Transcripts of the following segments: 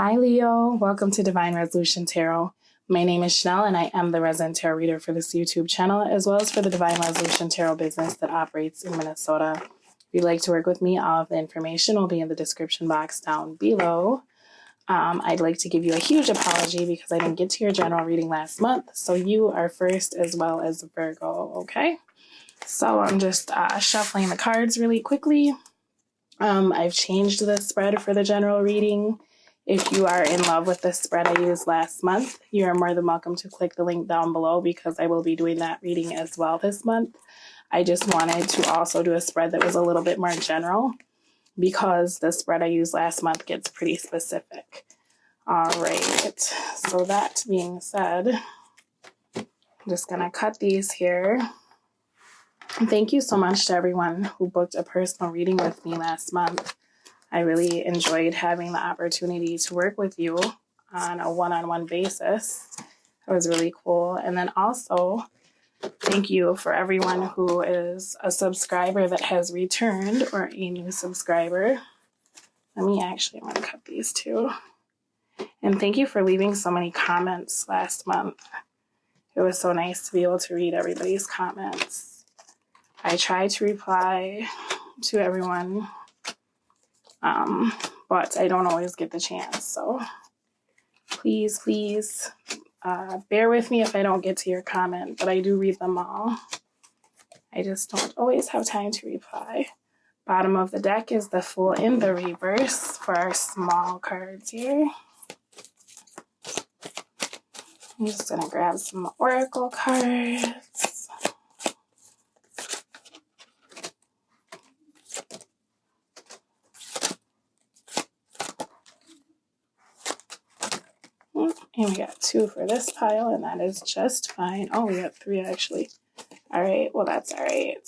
Hi Leo, welcome to Divine Resolution Tarot. My name is Chanel and I am the resident tarot reader for this YouTube channel as well as for the Divine Resolution Tarot business that operates in Minnesota. If you'd like to work with me, all of the information will be in the description box down below. I'd like to give you a huge apology because I didn't get to your general reading last month, so you are first as well as Virgo, okay? So I'm just shuffling the cards really quickly. I've changed the spread for the general reading. If you are in love with the spread I used last month, you are more than welcome to click the link down below because I will be doing that reading as well this month. I just wanted to also do a spread that was a little bit more general because the spread I used last month gets pretty specific. All right, so that being said, I'm just going to cut these here. Thank you so much to everyone who booked a personal reading with me last month. I really enjoyed having the opportunity to work with you on a one-on-one basis. That was really cool. And then also, thank you for everyone who is a subscriber that has returned or a new subscriber. I'm going to cut these too. And thank you for leaving so many comments last month. It was so nice to be able to read everybody's comments. I try to reply to everyone, but I don't always get the chance. So please bear with me if I don't get to your comment, but I do read them all. I just don't always have time to reply. Bottom of the deck is the Fool in the reverse for our small cards here. I'm just going to grab some oracle cards. And we got 2 for this pile, and that is just fine. Oh, we got 3 actually. All right, well, that's all right.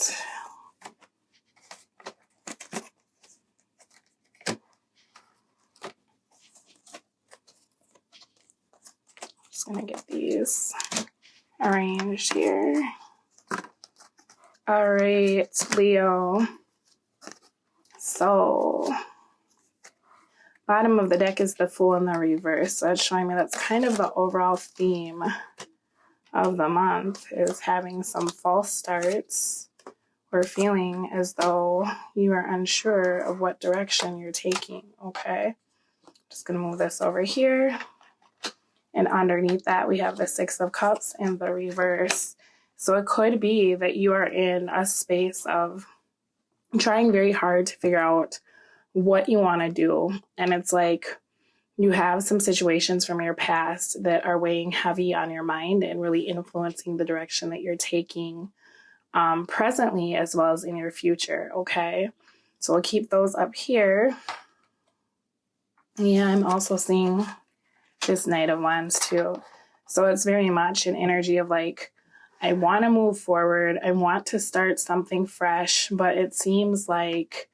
Just gonna get these arranged here. All right, Leo. So bottom of the deck is the Fool in the reverse. So that's showing me that's kind of the overall theme of the month, is having some false starts or feeling as though you are unsure of what direction you're taking, okay? Just gonna move this over here. And underneath that, we have the 6 of Cups in the reverse. So it could be that you are in a space of trying very hard to figure out what you want to do. And it's like you have some situations from your past that are weighing heavy on your mind and really influencing the direction that you're taking presently as well as in your future, okay? So we'll keep those up here. Yeah, I'm also seeing this Knight of Wands too. So it's very much an energy of like, I want to move forward. I want to start something fresh, but it seems like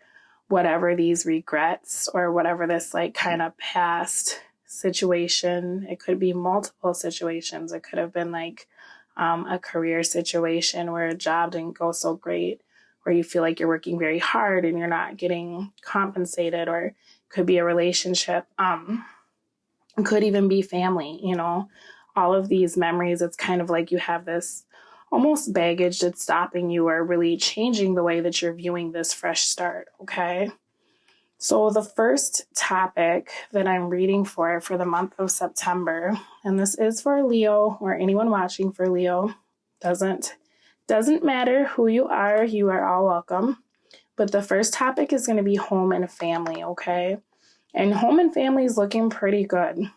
whatever these regrets or whatever this like kind of past situation, it could be multiple situations. It could have been like a career situation where a job didn't go so great, where you feel like you're working very hard and you're not getting compensated, or it could be a relationship. It could even be family, you know, all of these memories. It's kind of like you have this almost baggage that's stopping you or really changing the way that you're viewing this fresh start, okay? So the first topic that I'm reading for the month of September, and this is for Leo or anyone watching for Leo, doesn't matter who you are all welcome. But the first topic is going to be home and family, okay? And home and family is looking pretty good.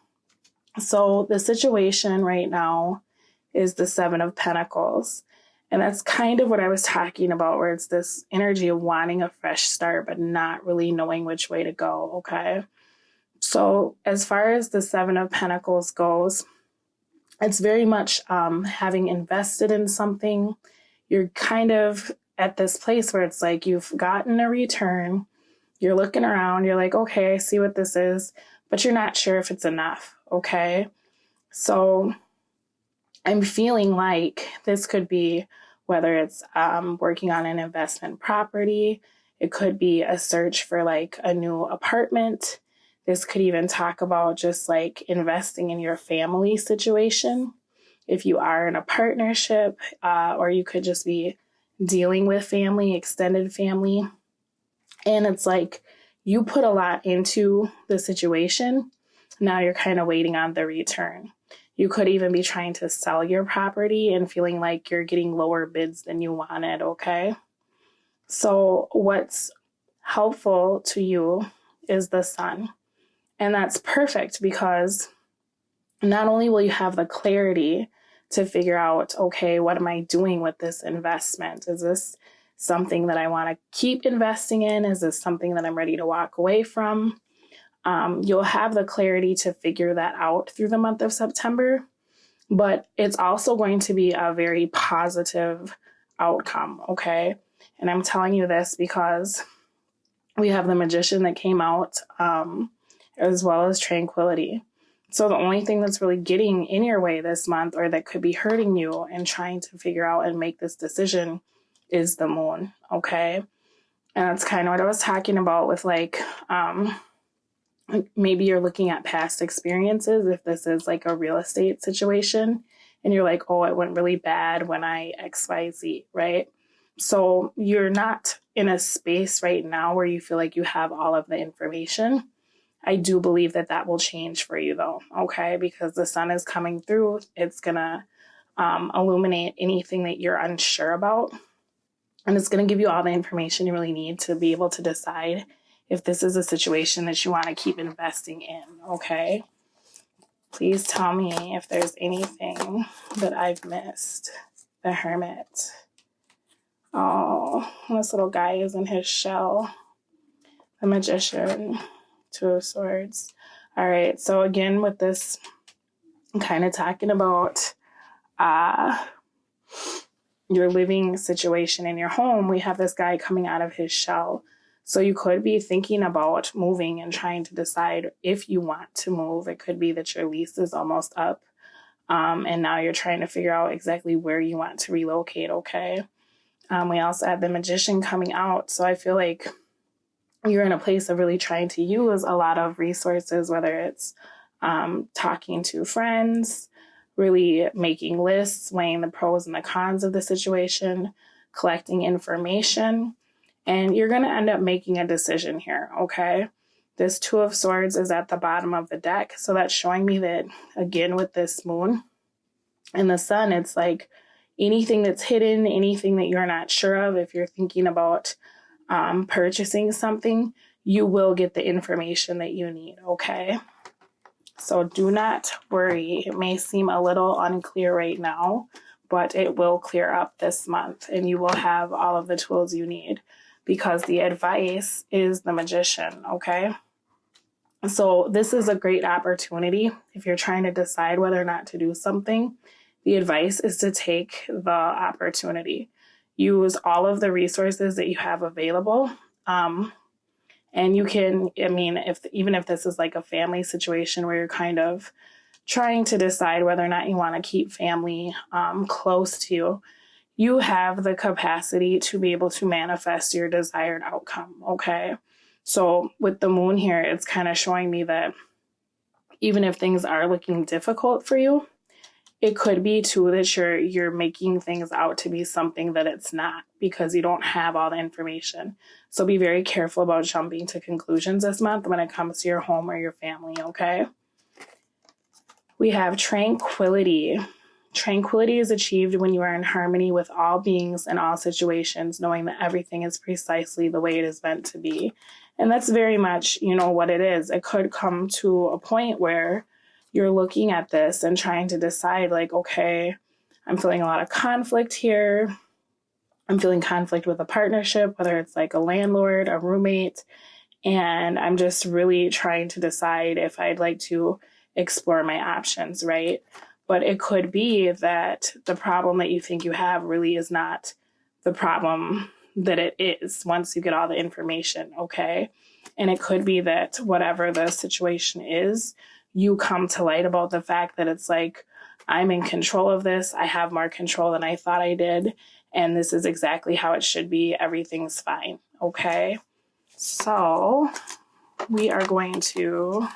So the situation right now is the 7 of Pentacles. And that's kind of what I was talking about, where it's this energy of wanting a fresh start, but not really knowing which way to go, okay? So as far as the 7 of Pentacles goes, it's very much having invested in something. You're kind of at this place where it's like you've gotten a return. You're looking around. You're like, okay, I see what this is, but you're not sure if it's enough, okay? So I'm feeling like this could be whether it's working on an investment property. It could be a search for like a new apartment. This could even talk about just like investing in your family situation. If you are in a partnership, or you could just be dealing with family, extended family. And it's like you put a lot into the situation. Now you're kind of waiting on the return. You could even be trying to sell your property and feeling like you're getting lower bids than you wanted, okay? So what's helpful to you is the sun. And that's perfect because not only will you have the clarity to figure out, okay, what am I doing with this investment? Is this something that I want to keep investing in? Is this something that I'm ready to walk away from? You'll have the clarity to figure that out through the month of September, but it's also going to be a very positive outcome, okay? And I'm telling you this because we have the Magician that came out, as well as Tranquility. So the only thing that's really getting in your way this month, or that could be hurting you and trying to figure out and make this decision, is the moon, okay? And that's kind of what I was talking about with like, maybe you're looking at past experiences. If this is like a real estate situation and you're like, oh, it went really bad when I XYZ, right? So you're not in a space right now where you feel like you have all of the information. I do believe that that will change for you though, okay? Because the sun is coming through. It's going to illuminate anything that you're unsure about. And it's going to give you all the information you really need to be able to decide if this is a situation that you want to keep investing in, okay? Please tell me if there's anything that I've missed. The Hermit. Oh, this little guy is in his shell. The Magician. Two of Swords. All right, so again with this, I'm kind of talking about your living situation in your home. We have this guy coming out of his shell. So you could be thinking about moving and trying to decide if you want to move. It could be that your lease is almost up, and now you're trying to figure out exactly where you want to relocate, okay? We also have the Magician coming out. So I feel like you're in a place of really trying to use a lot of resources, whether it's talking to friends, really making lists, weighing the pros and the cons of the situation, collecting information, and you're going to end up making a decision here, okay? This Two of Swords is at the bottom of the deck, so that's showing me that, again, with this moon and the sun, it's like anything that's hidden, anything that you're not sure of, if you're thinking about purchasing something, you will get the information that you need, okay? So do not worry. It may seem a little unclear right now, but it will clear up this month and you will have all of the tools you need because the advice is the Magician, okay? So this is a great opportunity. If you're trying to decide whether or not to do something, the advice is to take the opportunity. Use all of the resources that you have available. And you can, I mean, even if this is like a family situation where you're kind of trying to decide whether or not you want to keep family close to you, you have the capacity to be able to manifest your desired outcome, okay? So with the moon here, it's kind of showing me that even if things are looking difficult for you, it could be too that you're making things out to be something that it's not because you don't have all the information. So be very careful about jumping to conclusions this month when it comes to your home or your family, okay? We have Tranquility. Tranquility is achieved when you are in harmony with all beings and all situations, knowing that everything is precisely the way it is meant to be. And that's very much, what it is. It could come to a point where you're looking at this and trying to decide like, okay, I'm feeling a lot of conflict here. I'm feeling conflict with a partnership, whether it's like a landlord, a roommate, and I'm just really trying to decide if I'd like to explore my options, right? But it could be that the problem that you think you have really is not the problem that it is once you get all the information, okay? And it could be that whatever the situation is, you come to light about the fact that it's like, I'm in control of this. I have more control than I thought I did. And this is exactly how it should be. Everything's fine. Okay. So we are going to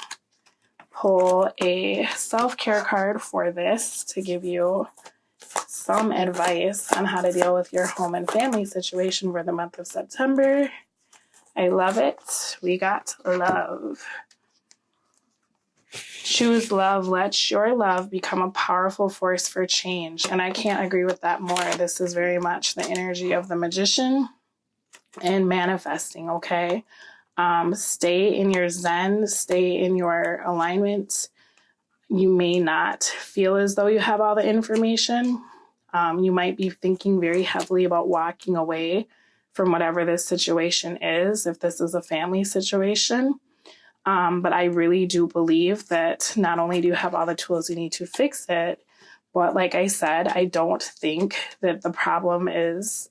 pull a self-care card for this to give you some advice on how to deal with your home and family situation for the month of September. I love it. We got love. Choose love. Let your love become a powerful force for change. And I can't agree with that more. This is very much the energy of the magician and manifesting, okay? Stay in your zen, stay in your alignment. You may not feel as though you have all the information. You might be thinking very heavily about walking away from whatever this situation is, if this is a family situation. But I really do believe that not only do you have all the tools you need to fix it, but like I said, I don't think that the problem is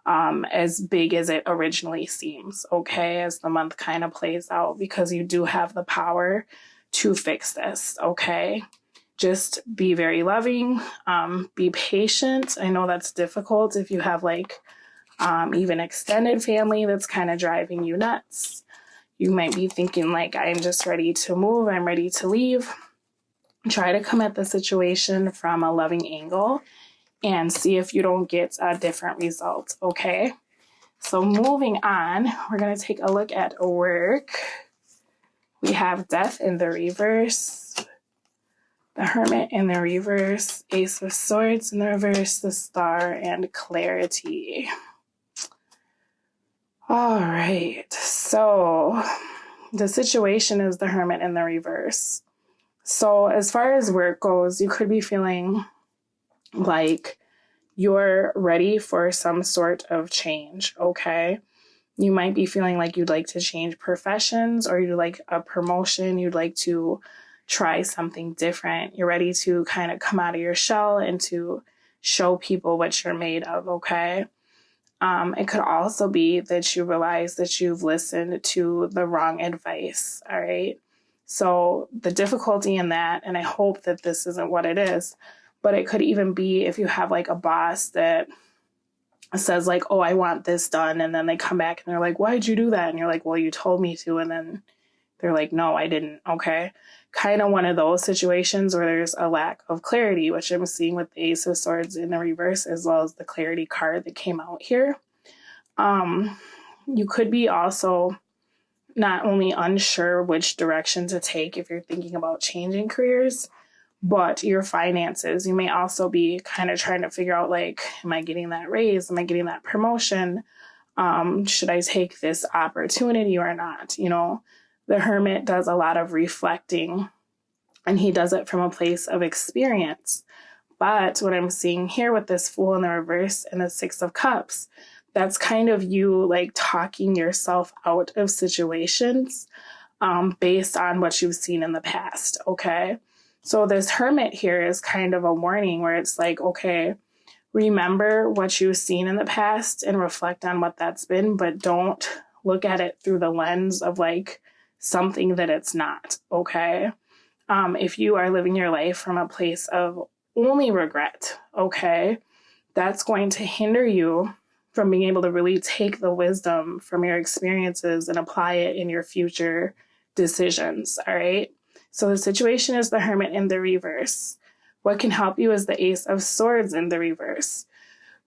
as big as it originally seems, okay, as the month kind of plays out, because you do have the power to fix this, okay? Just be very loving, be patient. I know that's difficult if you have like even extended family that's kind of driving you nuts. You might be thinking like, I'm just ready to move, I'm ready to leave. Try to come at the situation from a loving angle and see if you don't get a different result, okay? So moving on, we're going to take a look at work. We have Death in the reverse, the Hermit in the reverse, Ace of Swords in the reverse, the Star, and Clarity. All right, so the situation is the Hermit in the reverse. So as far as work goes, you could be feeling like you're ready for some sort of change, okay? You might be feeling like you'd like to change professions, or you'd like a promotion, you'd like to try something different. You're ready to kind of come out of your shell and to show people what you're made of, okay? It could also be that you realize that you've listened to the wrong advice, all right? So the difficulty in that, and I hope that this isn't what it is, but it could even be if you have like a boss that says like, oh, I want this done. And then they come back and they're like, why'd you do that? And you're like, well, you told me to. And then they're like, no, I didn't. Okay. Kind of one of those situations where there's a lack of clarity, which I'm seeing with the Ace of Swords in the reverse, as well as the clarity card that came out here. You could be also not only unsure which direction to take if you're thinking about changing careers, but your finances. You may also be kind of trying to figure out like, am I getting that raise? Am I getting that promotion? Should I take this opportunity or not? You know, the Hermit does a lot of reflecting, and he does it from a place of experience. But what I'm seeing here with this Fool in the reverse and the Six of Cups, that's kind of you like talking yourself out of situations based on what you've seen in the past, okay? So this Hermit here is kind of a warning where it's like, okay, remember what you've seen in the past and reflect on what that's been, but don't look at it through the lens of like something that it's not, okay? If you are living your life from a place of only regret, okay, that's going to hinder you from being able to really take the wisdom from your experiences and apply it in your future decisions, all right? So the situation is the Hermit in the reverse. What can help you is the Ace of Swords in the reverse,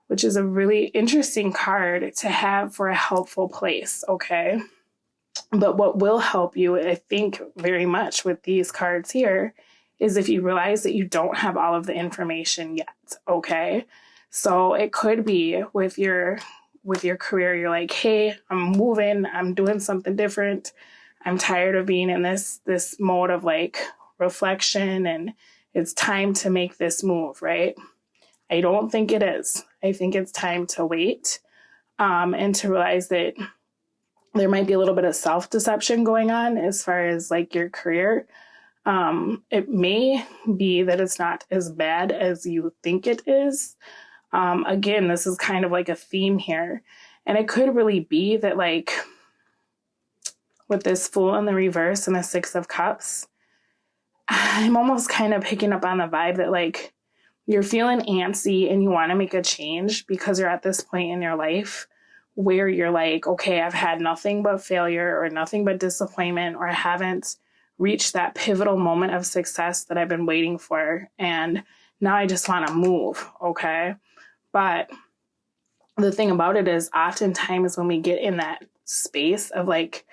which is a really interesting card to have for a helpful place, okay? But what will help you, I think, very much with these cards here is if you realize that you don't have all of the information yet, okay? So it could be with your career, you're like, hey, I'm moving, I'm doing something different. I'm tired of being in this mode of like reflection, and it's time to make this move, right? I don't think it is. I think it's time to wait and to realize that there might be a little bit of self-deception going on as far as like your career. It may be that it's not as bad as you think it is. Again, this is kind of like a theme here. And it could really be that like with this Fool in the reverse and the Six of Cups, I'm almost kind of picking up on the vibe that like you're feeling antsy and you want to make a change because you're at this point in your life where you're like, okay, I've had nothing but failure or nothing but disappointment, or I haven't reached that pivotal moment of success that I've been waiting for. And now I just want to move. Okay. But the thing about it is, oftentimes when we get in that space of like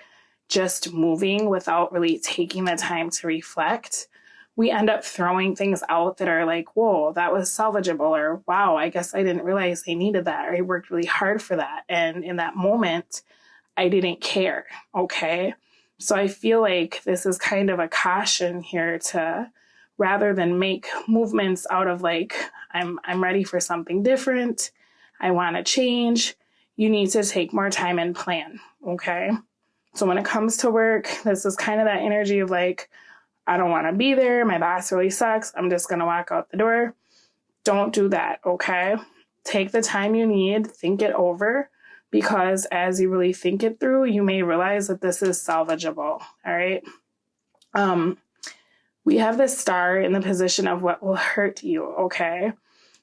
just moving without really taking the time to reflect, we end up throwing things out that are like, whoa, that was salvageable, or wow, I guess I didn't realize I needed that, or I worked really hard for that. And in that moment, I didn't care. Okay. So I feel like this is kind of a caution here to, rather than make movements out of like, I'm ready for something different, I want to change, you need to take more time and plan. Okay. So when it comes to work, this is kind of that energy of like, I don't want to be there, my boss really sucks, I'm just going to walk out the door. Don't do that. Okay. Take the time you need, think it over, because as you really think it through, you may realize that this is salvageable. All right. We have the star in the position of what will hurt you. Okay.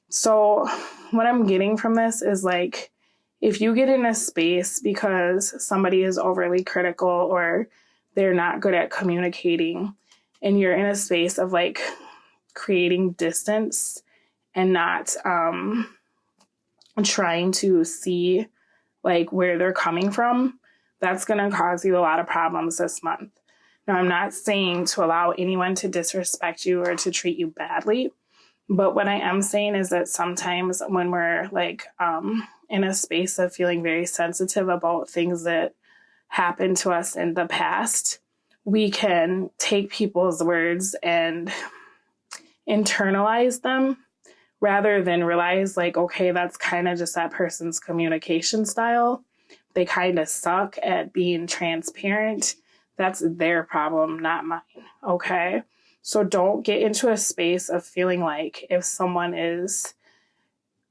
So what I'm getting from this is like, if you get in a space because somebody is overly critical or they're not good at communicating, and you're in a space of like creating distance and not trying to see like where they're coming from, that's going to cause you a lot of problems this month. Now, I'm not saying to allow anyone to disrespect you or to treat you badly, but what I am saying is that sometimes when we're like in a space of feeling very sensitive about things that happened to us in the past, we can take people's words and internalize them rather than realize like, okay, that's kind of just that person's communication style. They kind of suck at being transparent. That's their problem, not mine. Okay. So don't get into a space of feeling like if someone is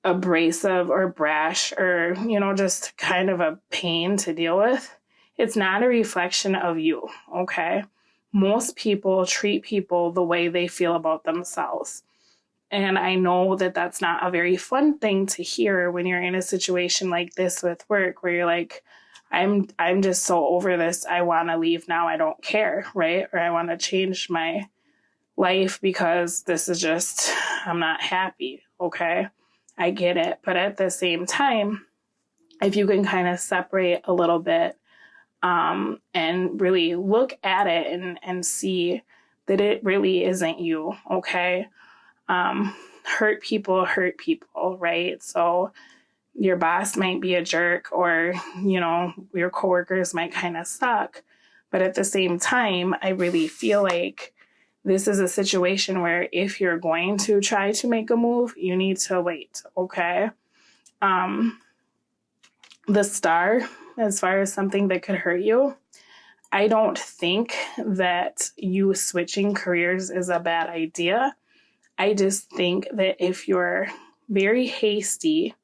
abrasive or brash or, just kind of a pain to deal with, it's not a reflection of you. Okay. Most people treat people the way they feel about themselves. And I know that that's not a very fun thing to hear when you're in a situation like this with work, where you're like, I'm just so over this. I want to leave now. I don't care. Right. Or I want to change my life because this is just, I'm not happy. Okay. I get it. But at the same time, if you can kind of separate a little bit and really look at it and see that it really isn't you. Okay. Hurt people, right? So your boss might be a jerk, or, your coworkers might kind of suck. But at the same time, I really feel like this is a situation where if you're going to try to make a move, you need to wait. Okay. The star, as far as something that could hurt you, I don't think that you switching careers is a bad idea. I just think that if you're very hasty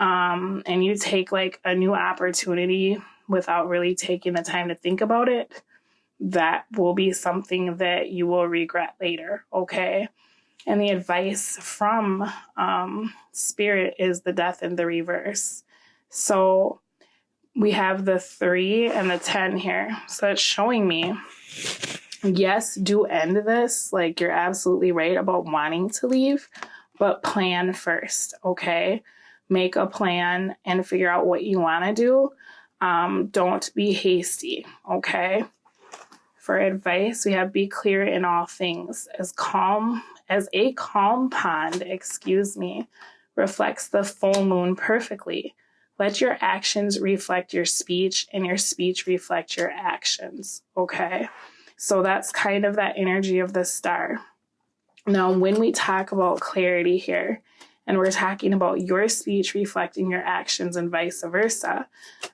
and you take like a new opportunity without really taking the time to think about it, that will be something that you will regret later. Okay. And the advice from Spirit is the Death in the reverse. So we have the 3 and the 10 here. So it's showing me, yes, do end this. Like, you're absolutely right about wanting to leave, but plan first. Okay. Make a plan and figure out what you want to do. Don't be hasty. Okay. For advice, we have be clear in all things. As a calm pond, reflects the full moon perfectly. Let your actions reflect your speech, and your speech reflect your actions. Okay. So that's kind of that energy of the star. Now, when we talk about clarity here, and we're talking about your speech reflecting your actions and vice versa,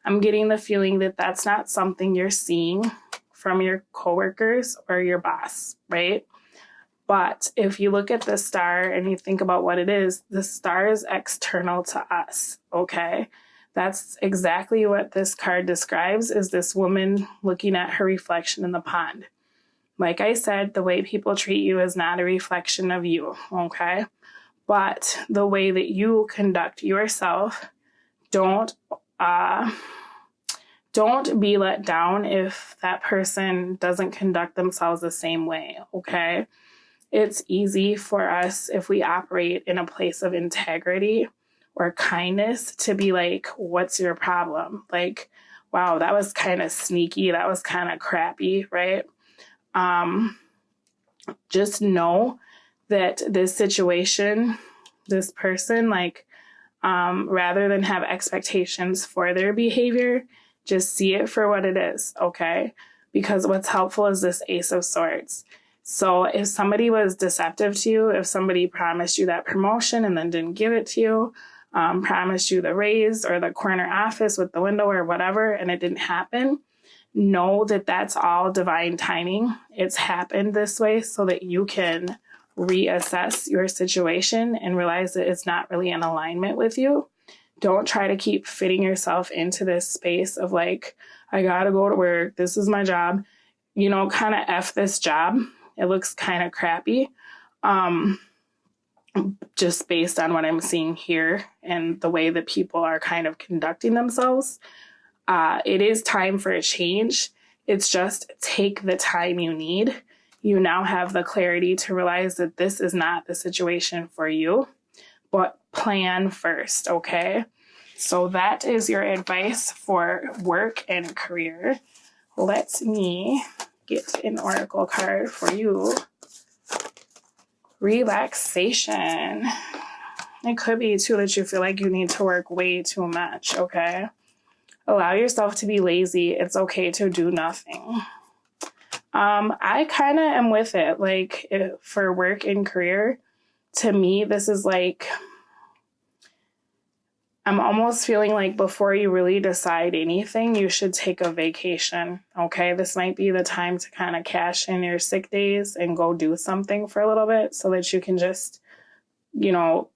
I'm getting the feeling that that's not something you're seeing from your coworkers or your boss, right? But if you look at the star and you think about what it is, the star is external to us, okay? That's exactly what this card describes, is this woman looking at her reflection in the pond. Like I said, the way people treat you is not a reflection of you, okay? But the way that you conduct yourself, don't don't be let down if that person doesn't conduct themselves the same way, okay? It's easy for us, if we operate in a place of integrity or kindness, to be like, what's your problem? Like, wow, that was kind of sneaky. That was kind of crappy, right? Just know that this situation, this person, like, rather than have expectations for their behavior, just see it for what it is, okay? Because what's helpful is this Ace of Swords. So if somebody was deceptive to you, if somebody promised you that promotion and then didn't give it to you, promised you the raise or the corner office with the window or whatever, and it didn't happen, know that that's all divine timing. It's happened this way so that you can reassess your situation and realize that it's not really in alignment with you. Don't try to keep fitting yourself into this space of like, I gotta go to work. This is my job. You know, kind of F this job. It looks kind of crappy. Just based on what I'm seeing here and the way that people are kind of conducting themselves. It is time for a change. It's just take the time you need. You now have the clarity to realize that this is not the situation for you, but plan first, okay? So that is your advice for work and career. Let me get an oracle card for you. Relaxation. It could be too that you feel like you need to work way too much, okay? Allow yourself to be lazy. It's okay to do nothing. I kind of am with it. Like for work and career, to me, this is like, I'm almost feeling like before you really decide anything, you should take a vacation. Okay. This might be the time to kind of cash in your sick days and go do something for a little bit so that you can just, you know,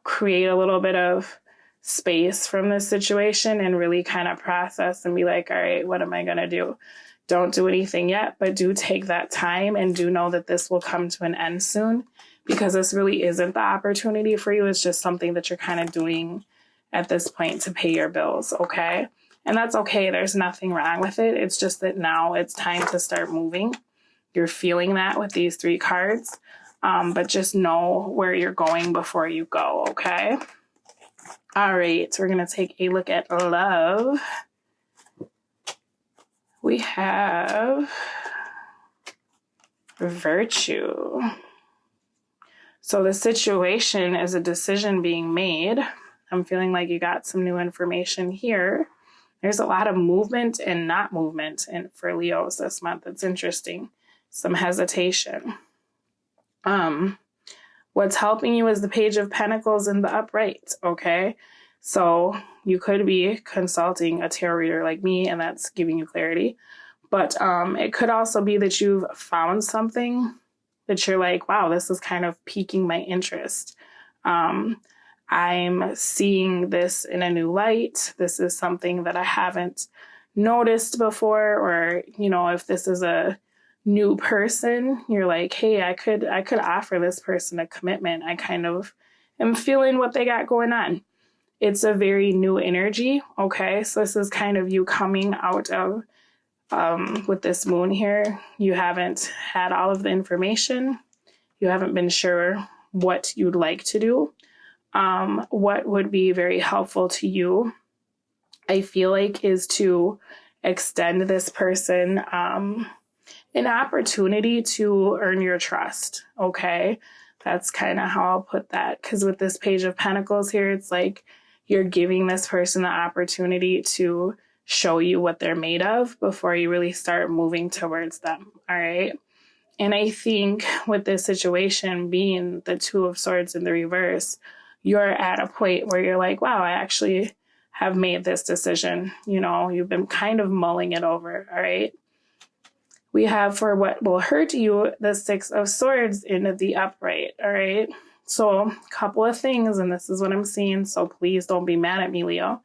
create a little bit of space from this situation and really kind of process and be like, all right, what am I going to do? Don't do anything yet, but do take that time and do know that this will come to an end soon, because this really isn't the opportunity for you. It's just something that you're kind of doing at this point to pay your bills, okay? And that's okay. There's nothing wrong with it. It's just that now it's time to start moving. You're feeling that with these 3 cards, but just know where you're going before you go, okay? All right, so we're going to take a look at love. We have virtue. So the situation is a decision being made. I'm feeling like you got some new information here. There's a lot of movement and not movement for Leos this month. It's interesting. Some hesitation. What's helping you is the Page of Pentacles in the upright, okay? So you could be consulting a tarot reader like me, and that's giving you clarity. But it could also be that you've found something that you're like, wow, this is kind of piquing my interest. I'm seeing this in a new light. This is something that I haven't noticed before, or, you know, if this is a new person, you're like, hey, I could offer this person a commitment. I kind of am feeling what they got going on. It's a very new energy. Okay. So this is kind of you coming out of, with this moon here, you haven't had all of the information. You haven't been sure what you'd like to do. What would be very helpful to you, I feel like, is to extend this person, an opportunity to earn your trust. Okay. That's kind of how I'll put that. Because with this Page of Pentacles here, it's like you're giving this person the opportunity to show you what they're made of before you really start moving towards them. All right. And I think with this situation being the 2 of Swords in the reverse, you're at a point where you're like, wow, I actually have made this decision. You know, you've been kind of mulling it over. All right. We have, for what will hurt you, the 6 of Swords in the upright. All right. So a couple of things, and this is what I'm seeing. So please don't be mad at me, Leo.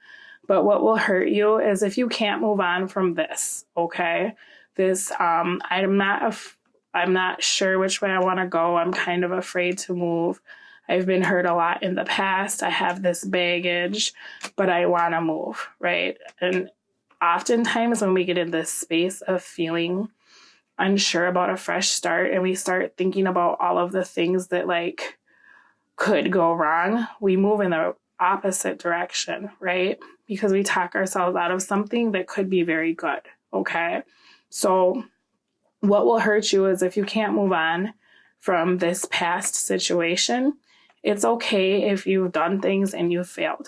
But what will hurt you is if you can't move on from this. Okay. This, I'm not sure which way I want to go. I'm kind of afraid to move. I've been hurt a lot in the past. I have this baggage, but I want to move, right? And oftentimes when we get in this space of feeling unsure about a fresh start and we start thinking about all of the things that like could go wrong, we move in the opposite direction, right? Because we talk ourselves out of something that could be very good, okay? So what will hurt you is if you can't move on from this past situation. It's okay if you've done things and you've failed.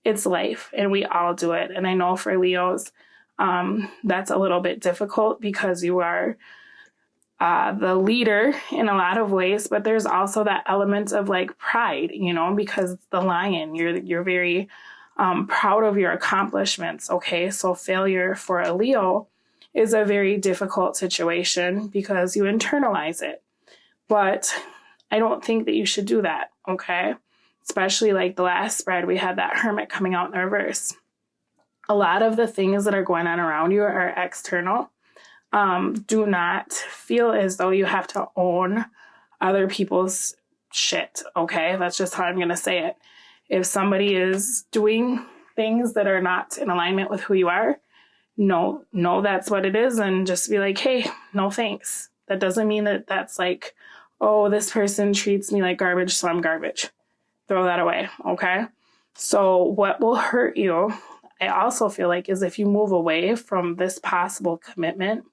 It's life, and we all do it. And I know for Leos, that's a little bit difficult because you are the leader in a lot of ways, but there's also that element of like pride, you know, because it's the lion. You're very proud of your accomplishments. Okay, so failure for a Leo is a very difficult situation because you internalize it. But I don't think that you should do that. Okay, especially like the last spread, we had that Hermit coming out in the reverse. A lot of the things that are going on around you are external. Do not feel as though you have to own other people's shit, okay? That's just how I'm going to say it. If somebody is doing things that are not in alignment with who you are, no, that's what it is, and just be like, hey, no thanks. That doesn't mean that that's like, oh, this person treats me like garbage, so I'm garbage. Throw that away, okay? So what will hurt you, I also feel like, is if you move away from this possible commitment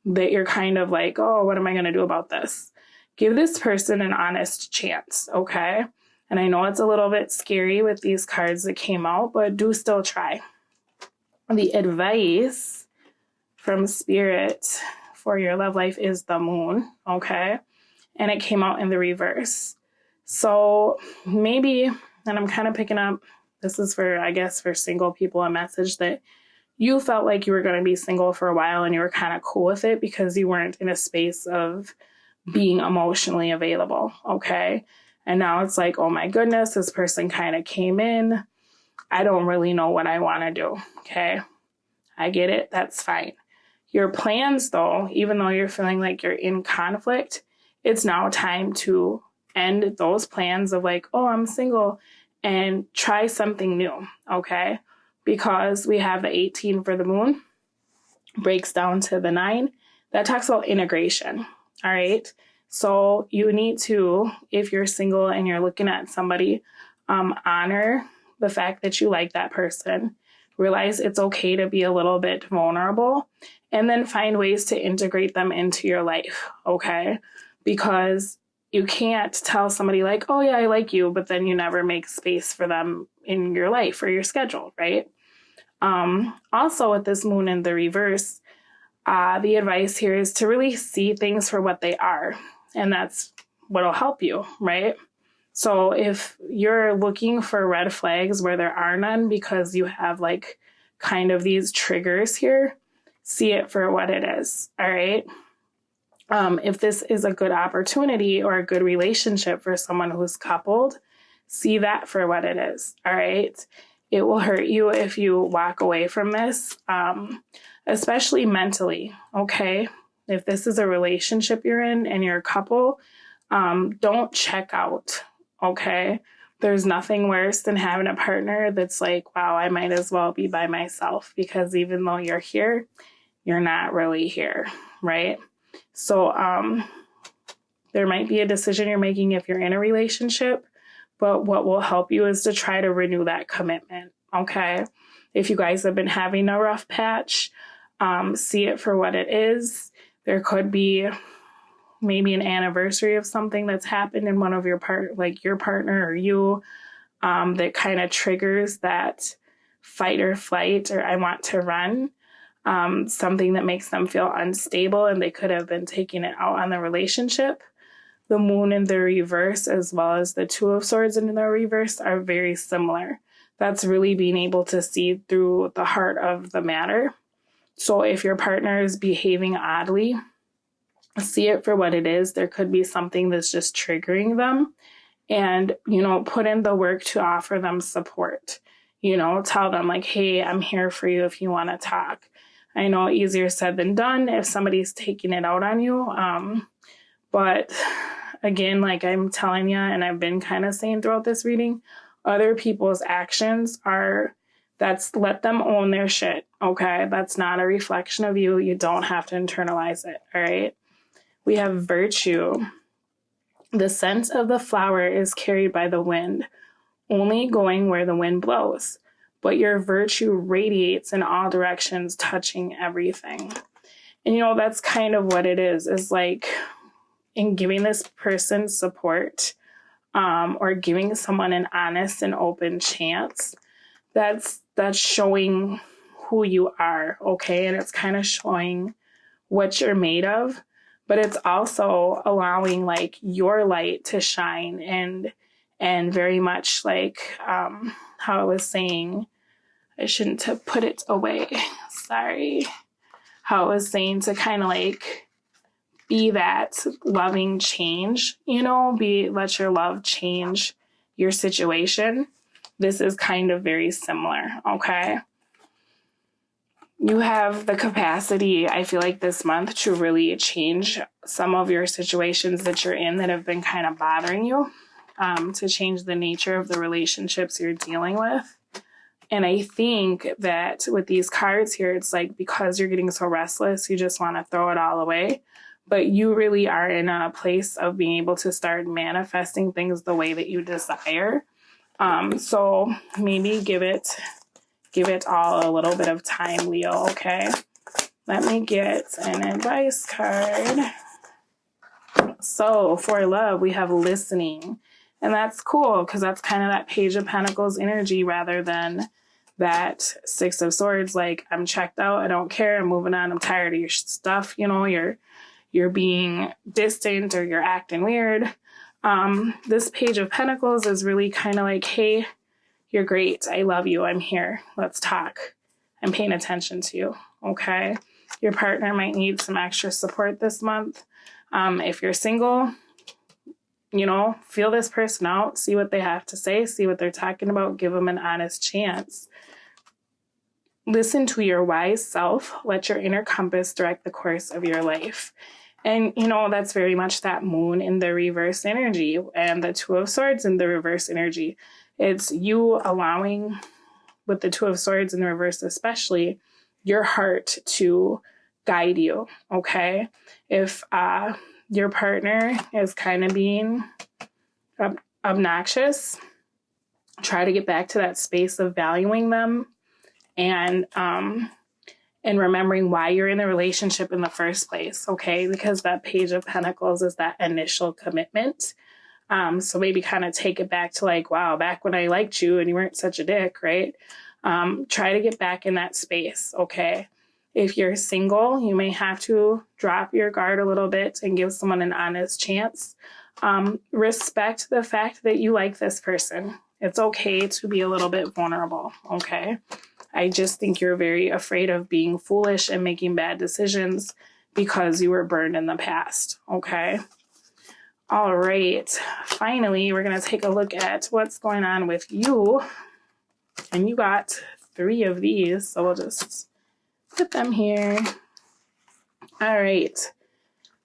that you're kind of like, oh, what am I going to do about this? Give this person an honest chance, okay? And I know it's a little bit scary with these cards that came out, but do still try. The advice from Spirit for your love life is the moon, okay? And it came out in the reverse. So maybe, and I'm kind of picking up, this is for, I guess, for single people, a message that you felt like you were going to be single for a while and you were kind of cool with it because you weren't in a space of being emotionally available, okay? And now it's like, oh my goodness, this person kind of came in. I don't really know what I want to do, okay? I get it. That's fine. Your plans, though, even though you're feeling like you're in conflict, it's now time to end those plans of like, oh, I'm single, and try something new, okay? Because we have the 18 for the moon, breaks down to the 9. That talks about integration, all right? So you need to, if you're single and you're looking at somebody, honor the fact that you like that person. Realize it's okay to be a little bit vulnerable, and then find ways to integrate them into your life, okay? Because you can't tell somebody like, oh yeah, I like you, but then you never make space for them in your life or your schedule, right? Also with this moon in the reverse, the advice here is to really see things for what they are. And that's what'll help you, right? So if you're looking for red flags where there are none because you have like kind of these triggers here, see it for what it is, all right? If this is a good opportunity or a good relationship for someone who's coupled, see that for what it is, all right? It will hurt you if you walk away from this, especially mentally, okay? If this is a relationship you're in and you're a couple, don't check out, okay? There's nothing worse than having a partner that's like, wow, I might as well be by myself, because even though you're here, you're not really here, right? So there might be a decision you're making if you're in a relationship, but what will help you is to try to renew that commitment, okay? If you guys have been having a rough patch, see it for what it is. There could be maybe an anniversary of something that's happened in one of your your partner or you, that kind of triggers that fight or flight, or I want to run, something that makes them feel unstable, and they could have been taking it out on the relationship. The moon in the reverse, as well as the 2 of Swords in the reverse, are very similar. That's really being able to see through the heart of the matter. So if your partner is behaving oddly, see it for what it is. There could be something that's just triggering them, and, put in the work to offer them support. Tell them like, hey, I'm here for you if you want to talk. I know easier said than done if somebody's taking it out on you. But again, like I'm telling you, and I've been kind of saying throughout this reading, other people's actions let them own their shit, okay? That's not a reflection of you. You don't have to internalize it, all right? We have virtue. The scent of the flower is carried by the wind, only going where the wind blows. But your virtue radiates in all directions, touching everything. And that's kind of what it is like in giving this person support, or giving someone an honest and open chance. That's showing who you are, okay? And it's kind of showing what you're made of, but it's also allowing like your light to shine and very much like how I was saying, I shouldn't have put it away. Sorry. How I was saying to kind of like be that loving change, let your love change your situation. This is kind of very similar, okay? You have the capacity, I feel like this month, to really change some of your situations that you're in that have been kind of bothering you, to change the nature of the relationships you're dealing with. And I think that with these cards here, it's like because you're getting so restless, you just want to throw it all away. But you really are in a place of being able to start manifesting things the way that you desire. So maybe give it all a little bit of time, Leo, okay? Let me get an advice card. So for love, we have listening. And that's cool because that's kind of that Page of Pentacles energy rather than that Six of Swords. Like, I'm checked out. I don't care. I'm moving on. I'm tired of your stuff. You're being distant or you're acting weird. This Page of Pentacles is really kind of like, hey, you're great. I love you. I'm here. Let's talk. I'm paying attention to you. Okay. Your partner might need some extra support this month. If you're single, feel this person out, see what they have to say, see what they're talking about, give them an honest chance. Listen to your wise self. Let your inner compass direct the course of your life. And, that's very much that moon in the reverse energy and the Two of Swords in the reverse energy. It's you allowing, with the Two of Swords in the reverse especially, your heart to guide you, okay? If your partner is kind of being obnoxious, try to get back to that space of valuing them and remembering why you're in a relationship in the first place, okay? Because that Page of Pentacles is that initial commitment. So maybe kind of take it back to like, wow, back when I liked you and you weren't such a dick, right? Try to get back in that space, okay? If you're single, you may have to drop your guard a little bit and give someone an honest chance. Respect the fact that you like this person. It's okay to be a little bit vulnerable, okay? I just think you're very afraid of being foolish and making bad decisions because you were burned in the past, okay? All right. Finally, we're going to take a look at what's going on with you. And you got 3 of these, so we'll just put them here. All right.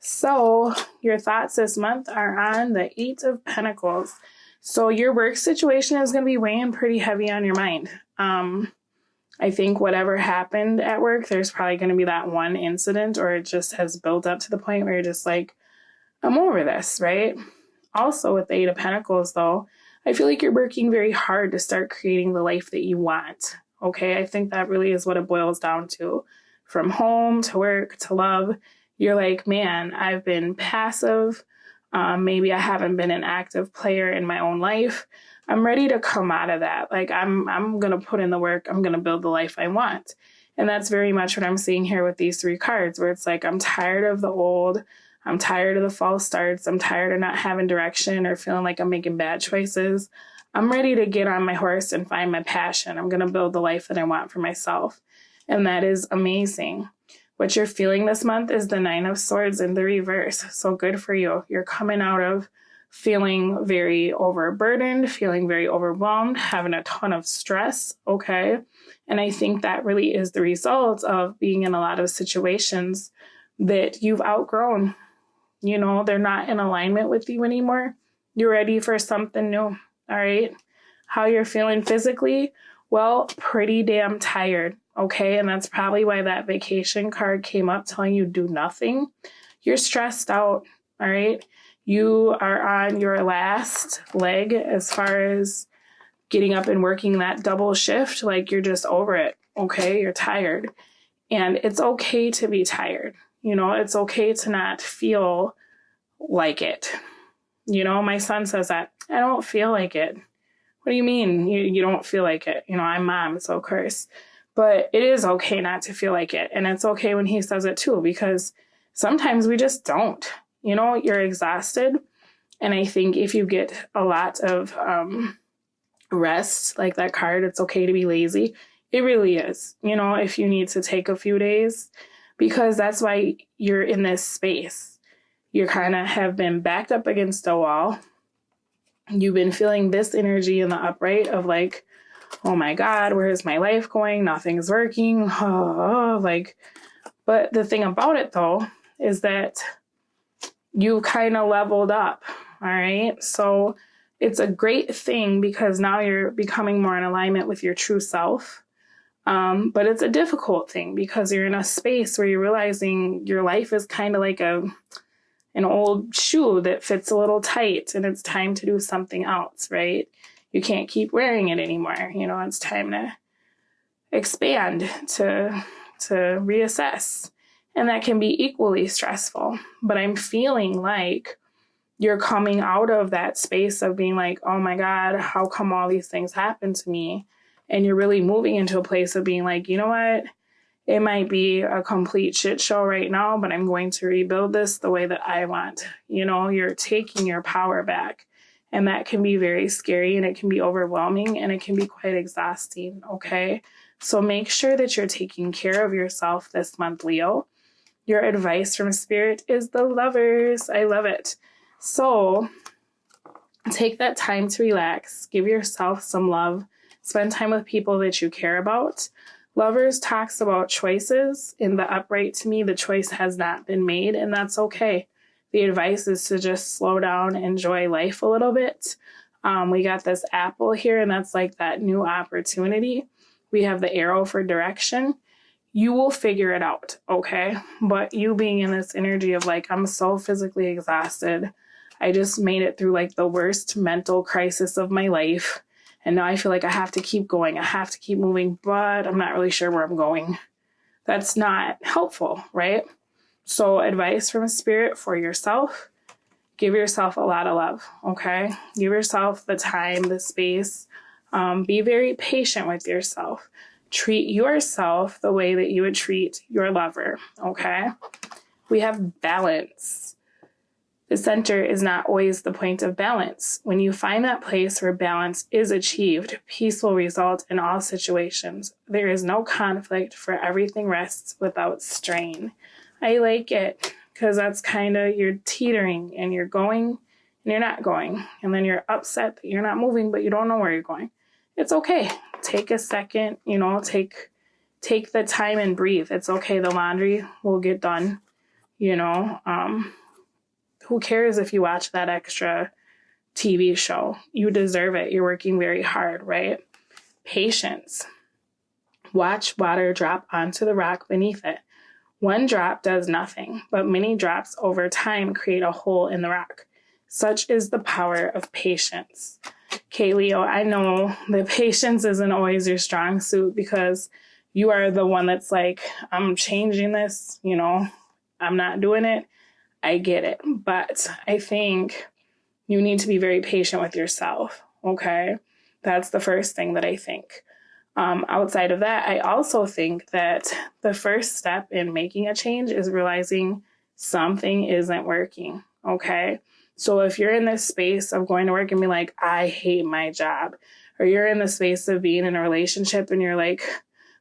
So your thoughts this month are on the 8 of Pentacles. So your work situation is going to be weighing pretty heavy on your mind. I think whatever happened at work, there's probably going to be that one incident, or it just has built up to the point where you're just like, I'm over this, right? Also with the 8 of Pentacles, though, I feel like you're working very hard to start creating the life that you want, okay? I think that really is what it boils down to. From home to work to love, you're like, man, I've been passive. Maybe I haven't been an active player in my own life. I'm ready to come out of that. Like, I'm going to put in the work. I'm going to build the life I want. And that's very much what I'm seeing here with these 3 cards, where it's like, I'm tired of the old. I'm tired of the false starts. I'm tired of not having direction or feeling like I'm making bad choices. I'm ready to get on my horse and find my passion. I'm going to build the life that I want for myself. And that is amazing. What you're feeling this month is the 9 of Swords in the reverse. So good for you. You're coming out of feeling very overburdened, feeling very overwhelmed, having a ton of stress, okay? And I think that really is the result of being in a lot of situations that you've outgrown. You know, they're not in alignment with you anymore. You're ready for something new. All right. How you're feeling physically? Well, pretty damn tired. Okay. And that's probably why that vacation card came up telling you do nothing. You're stressed out. All right. You are on your last leg as far as getting up and working that double shift. Like you're just over it. Okay. You're tired. And it's okay to be tired. You know, it's okay to not feel like it. You know, my son says that. I don't feel like it. What do you mean you don't feel like it? You know, I'm mom, so of course. But it is okay not to feel like it. And it's okay when he says it too, because sometimes we just don't. You know, you're exhausted. And I think if you get a lot of rest, like that card, it's okay to be lazy. It really is. You know, if you need to take a few days, because that's why you're in this space. You kind of have been backed up against a wall. You've been feeling this energy in the upright of like, oh my God, where is my life going? Nothing's working. But the thing about it though, is that you kind of leveled up. All right. So it's a great thing because now you're becoming more in alignment with your true self. But it's a difficult thing because you're in a space where you're realizing your life is kind of like an old shoe that fits a little tight and it's time to do something else, right? You can't keep wearing it anymore. You know, it's time to expand, to reassess. And that can be equally stressful. But I'm feeling like you're coming out of that space of being like, oh my God, how come all these things happen to me? And you're really moving into a place of being like, you know what? It might be a complete shit show right now, but I'm going to rebuild this the way that I want. You know, you're taking your power back. And that can be very scary and it can be overwhelming and it can be quite exhausting. Okay. So make sure that you're taking care of yourself this month, Leo. Your advice from Spirit is the Lovers. I love it. So take that time to relax. Give yourself some love. Spend time with people that you care about. Lovers talks about choices. In the upright, to me, the choice has not been made, and that's okay. The advice is to just slow down, enjoy life a little bit. We got this apple here, and that's like that new opportunity. We have the arrow for direction. You will figure it out, okay? But you being in this energy of like, I'm so physically exhausted. I just made it through like the worst mental crisis of my life. And now I feel like I have to keep going. I have to keep moving, but I'm not really sure where I'm going. That's not helpful, right? So advice from Spirit for yourself, give yourself a lot of love, okay? Give yourself the time, the space. Be very patient with yourself. Treat yourself the way that you would treat your lover, okay? We have balance. The center is not always the point of balance. When you find that place where balance is achieved, peace will result in all situations. There is no conflict, for everything rests without strain. I like it because that's kind of, you're teetering and you're going and you're not going. And then you're upset that you're not moving, but you don't know where you're going. It's okay. Take a second, you know, take the time and breathe. It's okay. The laundry will get done, you know. Who cares if you watch that extra TV show? You deserve it. You're working very hard, right? Patience. Watch water drop onto the rock beneath it. One drop does nothing, but many drops over time create a hole in the rock. Such is the power of patience. Okay, Leo, I know that patience isn't always your strong suit because you are the one that's like, I'm changing this, you know, I'm not doing it. I get it. But I think you need to be very patient with yourself. Okay. That's the first thing that I think. Outside of that, I also think that the first step in making a change is realizing something isn't working. Okay. So if you're in this space of going to work and be like, I hate my job, or you're in the space of being in a relationship and you're like,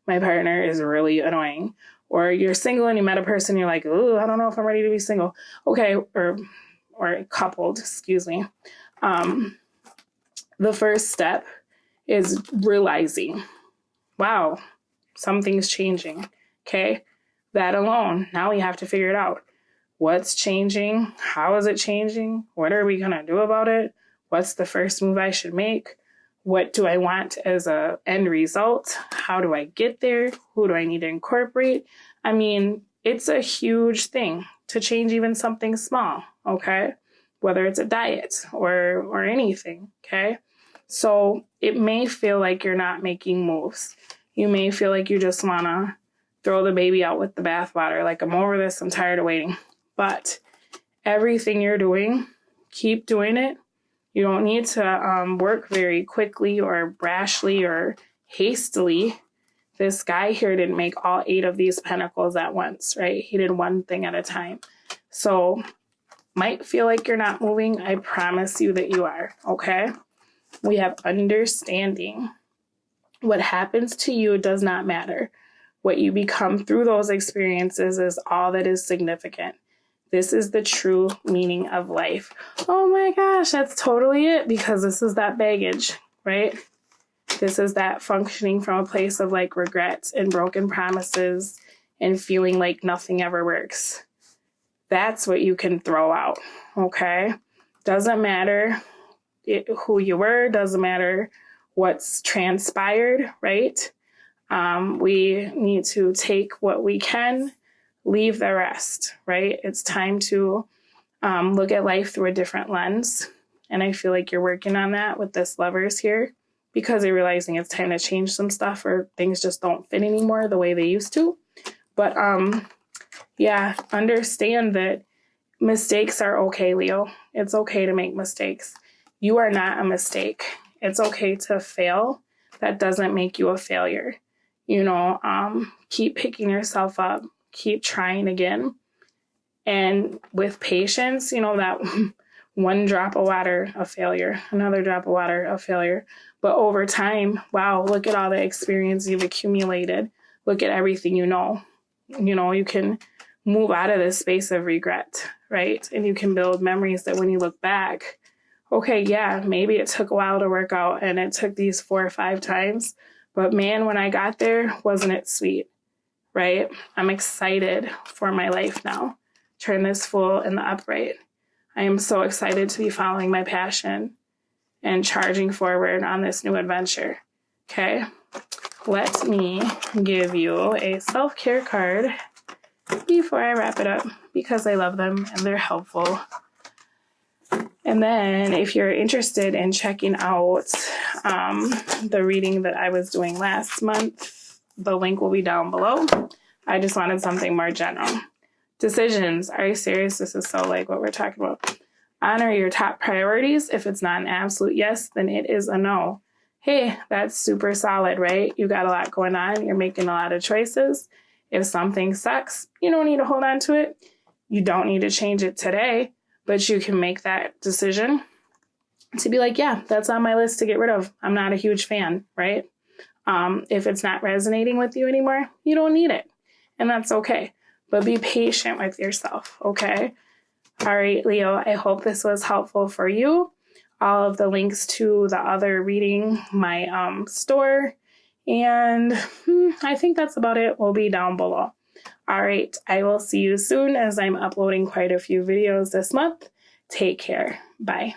my partner is really annoying, or you're single and you met a person, you're like, oh, I don't know if I'm ready to be single. Okay. Or coupled, excuse me. The first step is realizing, wow, something's changing. Okay. That alone, now we have to figure it out. What's changing? How is it changing? What are we going to do about it? What's the first move I should make? What do I want as an end result? How do I get there? Who do I need to incorporate? I mean, it's a huge thing to change even something small, okay? Whether it's a diet or anything, okay? So it may feel like you're not making moves. You may feel like you just want to throw the baby out with the bathwater. Like, I'm over this, I'm tired of waiting. But everything you're doing, keep doing it. You don't need to work very quickly or brashly or hastily. This guy here didn't make all 8 of these pentacles at once, right? He did one thing at a time. So might feel like you're not moving. I promise you that you are, okay? We have understanding. What happens to you does not matter. What you become through those experiences is all that is significant. This is the true meaning of life. Oh my gosh, that's totally it, because this is that baggage, right? This is that functioning from a place of like regret and broken promises and feeling like nothing ever works. That's what you can throw out, okay? Doesn't matter who you were, doesn't matter what's transpired, right? We need to take what we can, leave the rest, right? It's time to look at life through a different lens. And I feel like you're working on that with this Lovers here, because you're realizing it's time to change some stuff, or things just don't fit anymore the way they used to. But yeah, understand that mistakes are okay, Leo. It's okay to make mistakes. You are not a mistake. It's okay to fail. That doesn't make you a failure. You know, keep picking yourself up. Keep trying again. And with patience, you know, that one drop of water, a failure, another drop of water, a failure. But over time, wow, look at all the experience you've accumulated. Look at everything you know. You know, you can move out of this space of regret, right? And you can build memories that when you look back, okay, yeah, maybe it took a while to work out and it took these 4 or 5 times. But man, when I got there, wasn't it sweet? Right? I'm excited for my life now. Turn this full in the upright. I am so excited to be following my passion and charging forward on this new adventure. Okay? Let me give you a self-care card before I wrap it up, because I love them and they're helpful. And then if you're interested in checking out the reading that I was doing last month, the link will be down below. I just wanted something more general. Decisions. Are you serious? This is so like what we're talking about. Honor your top priorities. If it's not an absolute yes, then it is a no. Hey, that's super solid, right? You got a lot going on. You're making a lot of choices. If something sucks, you don't need to hold on to it. You don't need to change it today, but you can make that decision to be like, yeah, that's on my list to get rid of. I'm not a huge fan, right? If it's not resonating with you anymore, you don't need it. And that's okay. But be patient with yourself, okay? All right, Leo, I hope this was helpful for you. All of the links to the other reading, my store, and I think that's about it, will be down below. All right, I will see you soon, as I'm uploading quite a few videos this month. Take care. Bye.